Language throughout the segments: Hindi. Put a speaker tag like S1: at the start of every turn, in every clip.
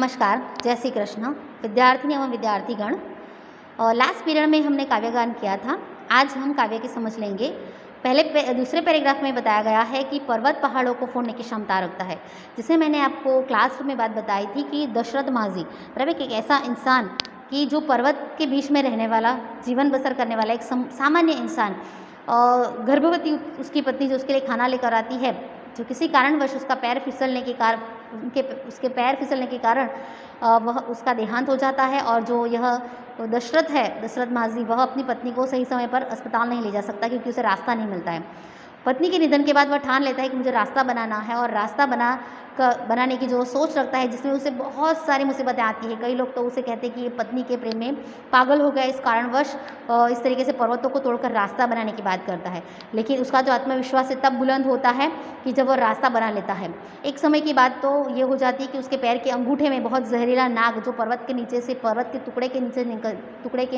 S1: नमस्कार, जय श्री कृष्ण। विद्यार्थिनी एवं विद्यार्थीगण, लास्ट पीरियड में हमने काव्यगान किया था। आज हम काव्य की समझ लेंगे। दूसरे पैराग्राफ में बताया गया है कि पर्वत पहाड़ों को फोड़ने की क्षमता रखता है। जिसे मैंने आपको क्लास में बात बताई थी कि दशरथ माझी बराबर कि एक ऐसा इंसान कि जो पर्वत के बीच में रहने वाला, जीवन बसर करने वाला एक सामान्य इंसान, गर्भवती उसकी पत्नी जो उसके लिए खाना लेकर आती है, जो किसी कारणवश उसका पैर फिसलने के कारण उसके पैर फिसलने के कारण वह उसका देहांत हो जाता है। और जो यह दशरथ है, दशरथ माझी, वह अपनी पत्नी को सही समय पर अस्पताल नहीं ले जा सकता क्योंकि उसे रास्ता नहीं मिलता है। पत्नी के निधन के बाद वह ठान लेता है कि मुझे रास्ता बनाना है, और रास्ता बनाने की जो सोच रखता है, जिसमें उसे बहुत सारी मुसीबतें आती हैं। कई लोग तो उसे कहते हैं कि ये पत्नी के प्रेम में पागल हो गया, इस कारणवश इस तरीके से पर्वतों को तोड़कर रास्ता बनाने की बात करता है। लेकिन उसका जो आत्मविश्वास है तब बुलंद होता है कि जब वह रास्ता बना लेता है। एक समय की बात तो ये हो जाती है कि उसके पैर के अंगूठे में बहुत जहरीला नाग, जो पर्वत के टुकड़े के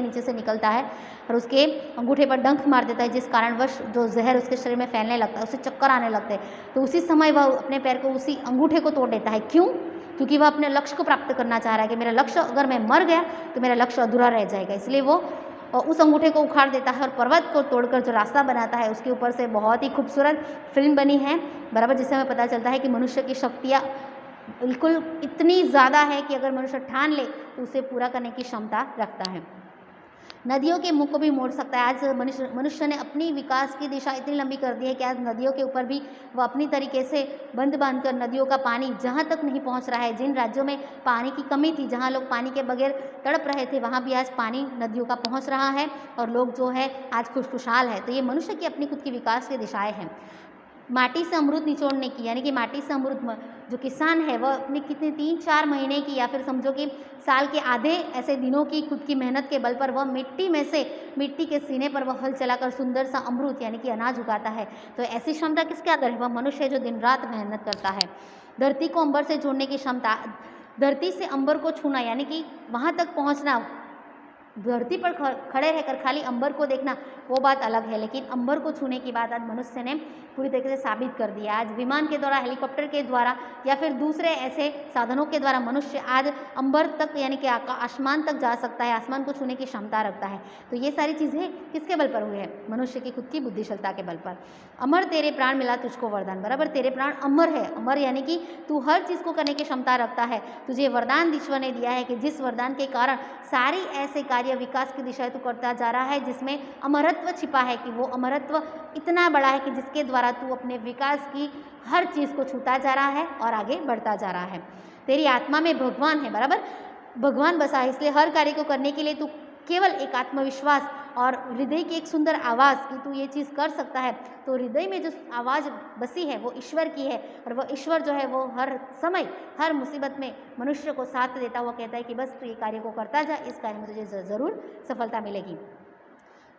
S1: नीचे से निकलता है, और उसके अंगूठे पर डंक मार देता है, जिस कारणवश जो जहर उसके शरीर में फैलने लगता है, उसे चक्कर आने लगते हैं। तो उसी समय वह अपने पैर को, उसी अंगूठे को तोड़ देता है। क्यों? क्योंकि वह अपने लक्ष्य को प्राप्त करना चाह रहा है कि मेरा लक्ष्य, अगर मैं मर गया तो मेरा लक्ष्य अधूरा रह जाएगा। इसलिए वो उस अंगूठे को उखाड़ देता है और पर्वत को तोड़कर जो रास्ता बनाता है, उसके ऊपर से बहुत ही खूबसूरत फिल्म बनी है बराबर, जिससे हमें पता चलता है कि मनुष्य की शक्तियाँ बिल्कुल इतनी ज़्यादा है कि अगर मनुष्य ठान ले तो उसे पूरा करने की क्षमता रखता है। नदियों के मुख को भी मोड़ सकता है। आज मनुष्य ने अपनी विकास की दिशा इतनी लंबी कर दी है कि आज नदियों के ऊपर भी वह अपनी तरीके से बंद बांधकर नदियों का पानी जहाँ तक नहीं पहुँच रहा है, जिन राज्यों में पानी की कमी थी, जहाँ लोग पानी के बगैर तड़प रहे थे, वहाँ भी आज पानी नदियों का पहुँच रहा है और लोग जो है आज खुशहाल है। तो ये मनुष्य की अपनी खुद की विकास की दिशाएँ हैं। माटी से अमृत निचोड़ने की, यानी कि माटी से अमृत, जो किसान है वह अपनी कितने 3-4 महीने की, या फिर समझो कि साल के आधे ऐसे दिनों की खुद की मेहनत के बल पर वह मिट्टी के सीने पर वह हल चलाकर सुंदर सा अमृत यानी कि अनाज उगाता है। तो ऐसी क्षमता किसके अंदर है? वह मनुष्य है जो दिन रात मेहनत करता है। धरती को अंबर से जोड़ने की क्षमता, धरती से अंबर को छूना यानी कि वहाँ तक पहुँचना, धरती पर खड़े रहकर खाली अंबर को देखना वो बात अलग है, लेकिन अंबर को छूने की बात आज मनुष्य ने पूरी तरीके से साबित कर दिया। आज विमान के द्वारा, हेलीकॉप्टर के द्वारा या फिर दूसरे ऐसे साधनों के द्वारा मनुष्य आज अंबर तक यानी कि आसमान तक जा सकता है, आसमान को छूने की क्षमता रखता है। तो ये सारी चीज़ें किसके बल पर हुई है? मनुष्य की खुद की बुद्धिशीलता के बल पर। अमर तेरे प्राण मिला तुझको वरदान, बराबर तेरे प्राण अमर है। अमर यानी कि तू हर चीज़ को करने की क्षमता रखता है। तुझे वरदान ईश्वर ने दिया है कि जिस वरदान के कारण सारी ऐसे कार्य विकास की दिशा तू करता जा रहा है, जिसमें अमरत्व छिपा है, कि वो अमरत्व इतना बड़ा है कि जिसके द्वारा तू अपने विकास की हर चीज़ को छूता जा रहा है और आगे बढ़ता जा रहा है। तेरी आत्मा में भगवान है, बराबर भगवान बसा है, इसलिए हर कार्य को करने के लिए तू केवल एक आत्मविश्वास और हृदय की एक सुंदर आवाज़ कि तू ये चीज़ कर सकता है। तो हृदय में जो आवाज़ बसी है वो ईश्वर की है, और वह ईश्वर जो है वो हर समय हर मुसीबत में मनुष्य को साथ देता हुआ कहता है कि बस तू ये कार्य को करता जा, इस कार्य में तुझे ज़रूर सफलता मिलेगी।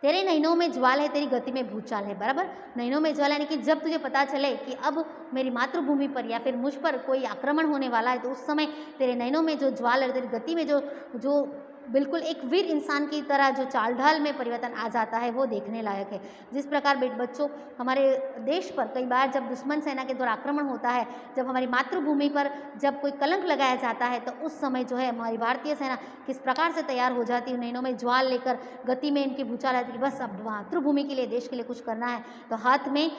S1: तेरे नैनों में ज्वाल है, तेरी गति में भूचाल है, बराबर नैनों में ज्वाल यानी कि जब तुझे पता चले कि अब मेरी मातृभूमि पर या फिर मुझ पर कोई आक्रमण होने वाला है, तो उस समय तेरे नैनों में जो ज्वाल है, तेरी गति में जो बिल्कुल एक वीर इंसान की तरह जो चाल ढाल में परिवर्तन आ जाता है, वो देखने लायक है। जिस प्रकार बच्चों हमारे देश पर कई बार जब दुश्मन सेना के द्वारा आक्रमण होता है, जब हमारी मातृभूमि पर जब कोई कलंक लगाया जाता है, तो उस समय जो है हमारी भारतीय सेना किस प्रकार से तैयार हो जाती है, नैनों में ज्वाल लेकर, गति में इनकी भूचाल आती है, बस अब मातृभूमि के लिए, देश के लिए कुछ करना है। तो हाथ में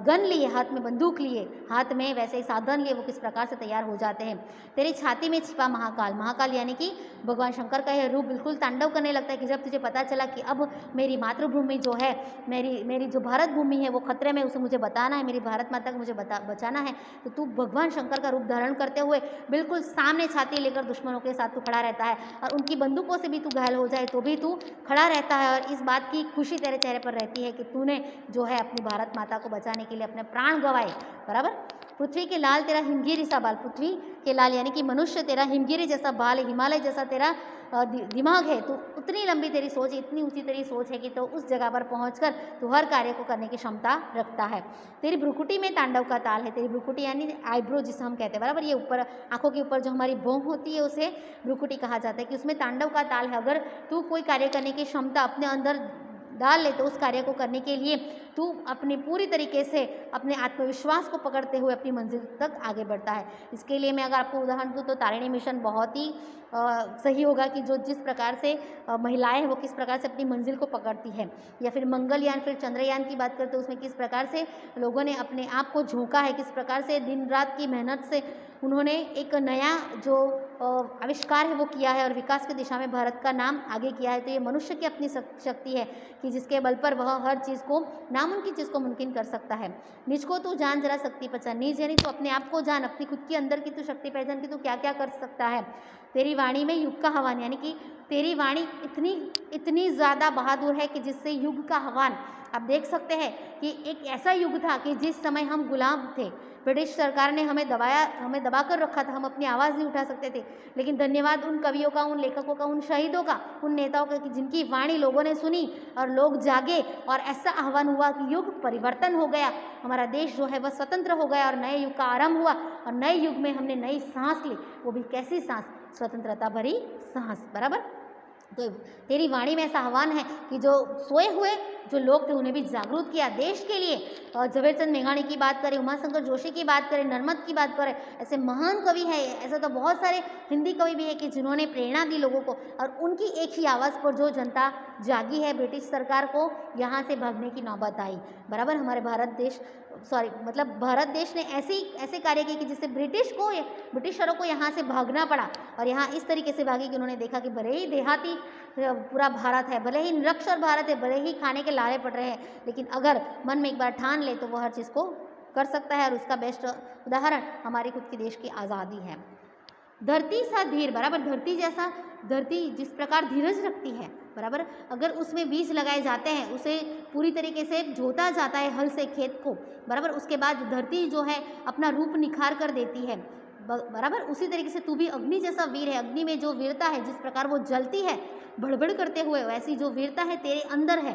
S1: गन लिए, हाथ में बंदूक लिए, हाथ में वैसे ही साधन लिए, वो किस प्रकार से तैयार हो जाते हैं। तेरी छाती में छिपा महाकाल, महाकाल यानी कि भगवान शंकर का यह रूप बिल्कुल तांडव करने लगता है कि जब तुझे पता चला कि अब मेरी मातृभूमि जो है, मेरी जो भारत भूमि है वो खतरे में, उसे मुझे बताना है, मेरी भारत माता को मुझे बचाना है, तो तू भगवान शंकर का रूप धारण करते हुए बिल्कुल सामने छाती लेकर दुश्मनों के साथ तू खड़ा रहता है, और उनकी बंदूकों से भी तू घायल हो जाए तो भी तू खड़ा रहता है, और इस बात की खुशी तेरे चेहरे पर रहती है कि तूने जो है अपनी भारत माता को बचाने के लिए अपने प्राण गंवाए, बराबर। पृथ्वी के लाल तेरा हिमगिरी सा बाल, पृथ्वी के लाल यानी कि मनुष्य तेरा हिमगिरी जैसा बाल, हिमालय जैसा तेरा दिमाग है, तो उतनी लंबी तेरी सोच, इतनी ऊंची तेरी सोच है कि तो उस जगह पर पहुंचकर तू हर कार्य को करने की क्षमता रखता है। तेरी भ्रुकुटी में तांडव का ताल है, तेरी भ्रुकुटी यानी आईब्रो जिसे हम कहते हैं, बराबर ये ऊपर आंखों के ऊपर जो हमारी भौं होती है उसे भ्रुकुटी कहा जाता है, कि उसमें तांडव का ताल है। अगर तू कोई कार्य करने की क्षमता अपने अंदर डाल ले तो उस कार्य को करने के लिए तू अपनी पूरी तरीके से अपने आत्मविश्वास को पकड़ते हुए अपनी मंजिल तक आगे बढ़ता है। इसके लिए मैं अगर आपको उदाहरण दूँ तो तारिणी मिशन बहुत ही सही होगा कि जो जिस प्रकार से महिलाएं हैं वो किस प्रकार से अपनी मंजिल को पकड़ती है, या फिर मंगलयान फिर चंद्रयान की बात करते हैं उसमें किस प्रकार से लोगों ने अपने आप को झोंका है, किस प्रकार से दिन रात की मेहनत से उन्होंने एक नया जो आविष्कार है वो किया है और विकास की दिशा में भारत का नाम आगे किया है। तो ये मनुष्य की अपनी शक्ति है कि जिसके बल पर वह हर चीज़ को नामुमकिन चीज़ को मुमकिन कर सकता है। निज को तू जान जरा शक्ति पहचान, निज यानी तो अपने आप को जान, अपनी खुद की अंदर की तू शक्ति पहचान कि तू क्या क्या कर सकता है। तेरी वाणी में युग का आह्वान, यानी कि तेरी वाणी इतनी ज़्यादा बहादुर है कि जिससे युग का आह्वान, आप देख सकते हैं कि एक ऐसा युग था कि जिस समय हम गुलाम थे, ब्रिटिश सरकार ने हमें दबा कर रखा था, हम अपनी आवाज़ नहीं उठा सकते थे। लेकिन धन्यवाद उन कवियों का, उन लेखकों का, उन शहीदों का, उन नेताओं का कि जिनकी वाणी लोगों ने सुनी और लोग जागे और ऐसा आह्वान हुआ कि युग परिवर्तन हो गया, हमारा देश जो है वह स्वतंत्र हो गया और नए युग का आरंभ हुआ। और नए युग में हमने नई सांस ली, वो भी कैसी सांस, स्वतंत्रता भरी सांस, बराबर। तो तेरी वाणी में ऐसा आह्वान है कि जो सोए हुए जो लोग थे उन्हें भी जागरूक किया देश के लिए। और झवेरचंद मेघाणी की बात करें, उमाशंकर जोशी की बात करें, नर्मद की बात करें, ऐसे महान कवि हैं, ऐसे तो बहुत सारे हिंदी कवि भी हैं कि जिन्होंने प्रेरणा दी लोगों को, और उनकी एक ही आवाज़ पर जो जनता जागी है, ब्रिटिश सरकार को यहाँ से भागने की नौबत आई, बराबर। हमारे भारत देश ने ऐसे कार्य किए कि जिससे ब्रिटिशरों को यहाँ से भागना पड़ा। और यहाँ इस तरीके से भागे कि उन्होंने देखा कि भले ही देहाती पूरा भारत है, भले ही निरक्षर भारत है, भले ही खाने के लारे पड़ रहे हैं, लेकिन अगर मन में एक बार ठान ले तो वो हर चीज़ को कर सकता है। और उसका बेस्ट उदाहरण हमारी खुद की देश की आज़ादी है। धरती सा धीर, बराबर। धरती जिस प्रकार धीरज रखती है, बराबर, अगर उसमें बीज लगाए जाते हैं, उसे पूरी तरीके से जोता जाता है हल से खेत को, बराबर, उसके बाद धरती जो है अपना रूप निखार कर देती है, बराबर। उसी तरीके से तू भी अग्नि जैसा वीर है। अग्नि में जो वीरता है, जिस प्रकार वो जलती है भड़बड़ करते हुए, वैसी जो वीरता है तेरे अंदर है।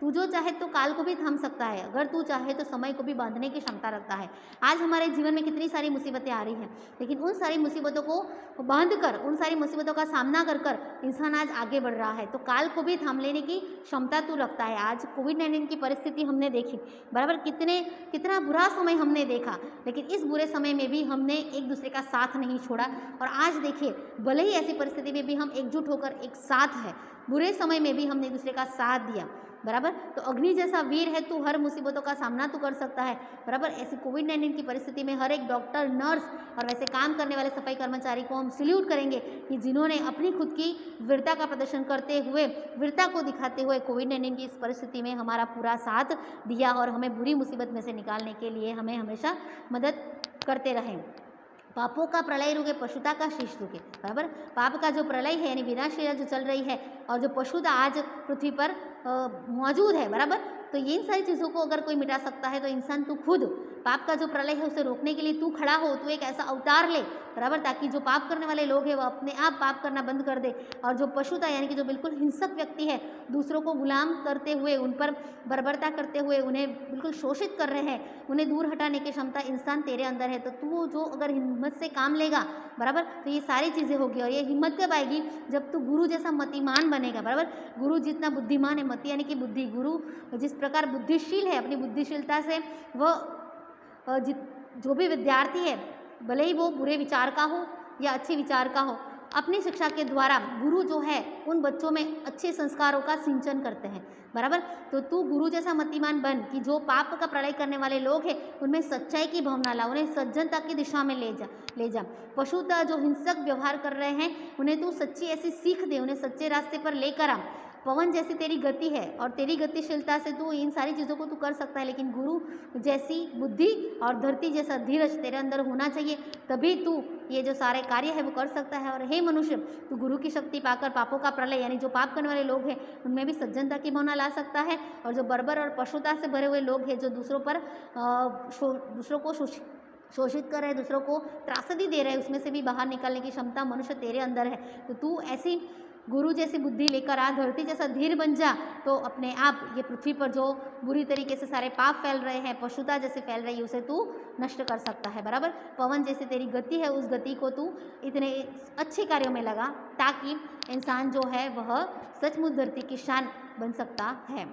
S1: तू जो चाहे तो काल को भी थाम सकता है, अगर तू चाहे तो समय को भी बांधने की क्षमता रखता है। आज हमारे जीवन में कितनी सारी मुसीबतें आ रही हैं, लेकिन उन सारी मुसीबतों को बांध कर, उन सारी मुसीबतों का सामना कर कर इंसान आज आगे बढ़ रहा है। तो काल को भी थाम लेने की क्षमता तू रखता है। आज कोविड-19 की परिस्थिति हमने देखी, बराबर, कितना बुरा समय हमने देखा, लेकिन इस बुरे समय में भी हमने एक दूसरे का साथ नहीं छोड़ा। और आज देखिए, भले ही ऐसी परिस्थिति में भी हम एकजुट होकर एक साथ है, बुरे समय में भी हमने एक दूसरे का साथ दिया, बराबर। तो अग्नि जैसा वीर है तू, हर मुसीबतों का सामना तू कर सकता है, बराबर। ऐसी कोविड-19 की परिस्थिति में हर एक डॉक्टर, नर्स और वैसे काम करने वाले सफाई कर्मचारी को हम सल्यूट करेंगे कि जिन्होंने अपनी खुद की वीरता का प्रदर्शन करते हुए, वीरता को दिखाते हुए कोविड-19 की इस परिस्थिति में हमारा पूरा साथ दिया और हमें बुरी मुसीबत में से निकालने के लिए हमें हमेशा मदद करते रहें। पापों का प्रलय रुके, पशुता का शीश रुके, बराबर। पाप का जो प्रलय है यानी विनाशलीला जो चल रही है, और जो पशुता आज पृथ्वी पर मौजूद है, बराबर, तो इन सारी चीज़ों को अगर कोई मिटा सकता है तो इंसान तू खुद, पाप का जो प्रलय है उसे रोकने के लिए तू खड़ा हो, तू एक ऐसा अवतार ले, बराबर, ताकि जो पाप करने वाले लोग हैं वो अपने आप पाप करना बंद कर दे। और जो पशुता यानी कि जो बिल्कुल हिंसक व्यक्ति है, दूसरों को गुलाम करते हुए, उन पर बर्बरता करते हुए, उन्हें बिल्कुल शोषित कर रहे हैं, उन्हें दूर हटाने की क्षमता इंसान तेरे अंदर है। तो तू जो अगर हिम्मत से काम लेगा, बराबर, तो ये सारी चीज़ें होगी। और ये हिम्मत कब आएगी? जब तू गुरु जैसा मतिमान बनेगा, बराबर। गुरु जितना बुद्धिमान है, मति यानी कि बुद्धि, गुरु जिस प्रकार बुद्धिशील है, अपनी बुद्धिशीलता से वह जो भी विद्यार्थी है, भले ही वो बुरे विचार का हो या अच्छे विचार का हो, अपनी शिक्षा के द्वारा गुरु जो है उन बच्चों में अच्छे संस्कारों का सिंचन करते हैं, बराबर। तो तू गुरु जैसा मतिमान बन कि जो पाप का प्रलय करने वाले लोग हैं उनमें सच्चाई की भावना ला, उन्हें सज्जनता की दिशा में ले जा। पशुता जो हिंसक व्यवहार कर रहे हैं उन्हें तू सच्ची ऐसी सीख दे, उन्हें सच्चे रास्ते पर लेकर आ। पवन जैसी तेरी गति है और तेरी गतिशीलता से तू इन सारी चीज़ों को तू कर सकता है, लेकिन गुरु जैसी बुद्धि और धरती जैसा धीरज तेरे अंदर होना चाहिए, तभी तू ये जो सारे कार्य है वो कर सकता है। और हे मनुष्य, तू गुरु की शक्ति पाकर पापों का प्रलय यानी जो पाप करने वाले लोग हैं उनमें भी सज्जनता की भावना ला सकता है। और जो बर्बर और पशुता से भरे हुए लोग हैं, जो दूसरों को शोषित कर रहे हैं, दूसरों को त्रासदी दे रहे हैं, उसमें से भी बाहर निकलने की क्षमता मनुष्य तेरे अंदर है। तो तू ऐसी गुरु जैसी बुद्धि लेकर आ, धरती जैसा धीर बन जा, तो अपने आप ये पृथ्वी पर जो बुरी तरीके से सारे पाप फैल रहे हैं, पशुता जैसे फैल रही है, उसे तू नष्ट कर सकता है, बराबर। पवन जैसी तेरी गति है, उस गति को तू इतने अच्छे कार्यों में लगा ताकि इंसान जो है वह सचमुच धरती की शान बन सकता है।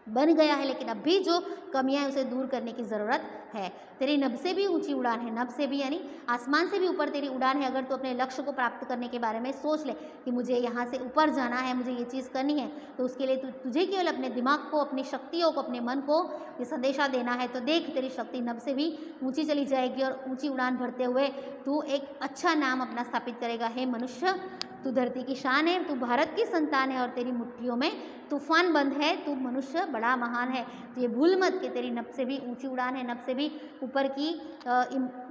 S1: बन गया है, लेकिन अब भी जो कमियां हैं उसे दूर करने की ज़रूरत है। तेरी नभ से भी ऊंची उड़ान है, नभ से भी यानी आसमान से भी ऊपर तेरी उड़ान है। अगर तू अपने लक्ष्य को प्राप्त करने के बारे में सोच ले कि मुझे यहाँ से ऊपर जाना है, मुझे ये चीज़ करनी है, तो उसके लिए तुझे केवल अपने दिमाग को, अपनी शक्तियों को, अपने मन को ये संदेशा देना है। तो देख, तेरी शक्ति नभ से भी ऊँची चली जाएगी और ऊँची उड़ान भरते हुए तू एक अच्छा नाम अपना स्थापित करेगा। हे मनुष्य, तू धरती की शान है, तू भारत की संतान है और तेरी मुट्ठियों में तूफान बंद है। तू मनुष्य बड़ा महान है। तो ये भूल मत कि तेरी नभ से भी ऊंची उड़ान है, नभ से भी ऊपर की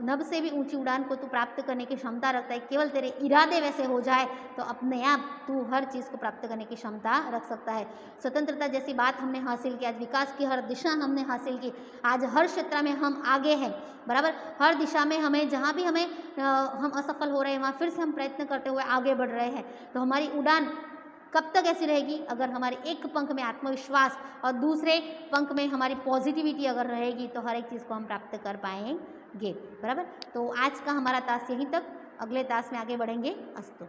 S1: नभ से भी ऊंची उड़ान को तू प्राप्त करने की क्षमता रखता है। केवल तेरे इरादे वैसे हो जाए तो अपने आप तू हर चीज़ को प्राप्त करने की क्षमता रख सकता है। स्वतंत्रता जैसी बात हमने हासिल की, आज विकास की हर दिशा हमने हासिल की, आज हर क्षेत्र में हम आगे हैं, बराबर। हर दिशा में हमें, जहाँ भी हमें हम असफल हो रहे हैं, वहाँ फिर से हम प्रयत्न करते हुए आगे बढ़ रहे हैं। तो हमारी उड़ान कब तक ऐसी रहेगी? अगर हमारे एक पंख में आत्मविश्वास और दूसरे पंख में हमारी पॉजिटिविटी अगर रहेगी तो हर एक चीज़ को हम प्राप्त कर पाएंगे, बराबर। तो आज का हमारा टास्क यहीं तक, अगले टास्क में आगे बढ़ेंगे। अस्तु।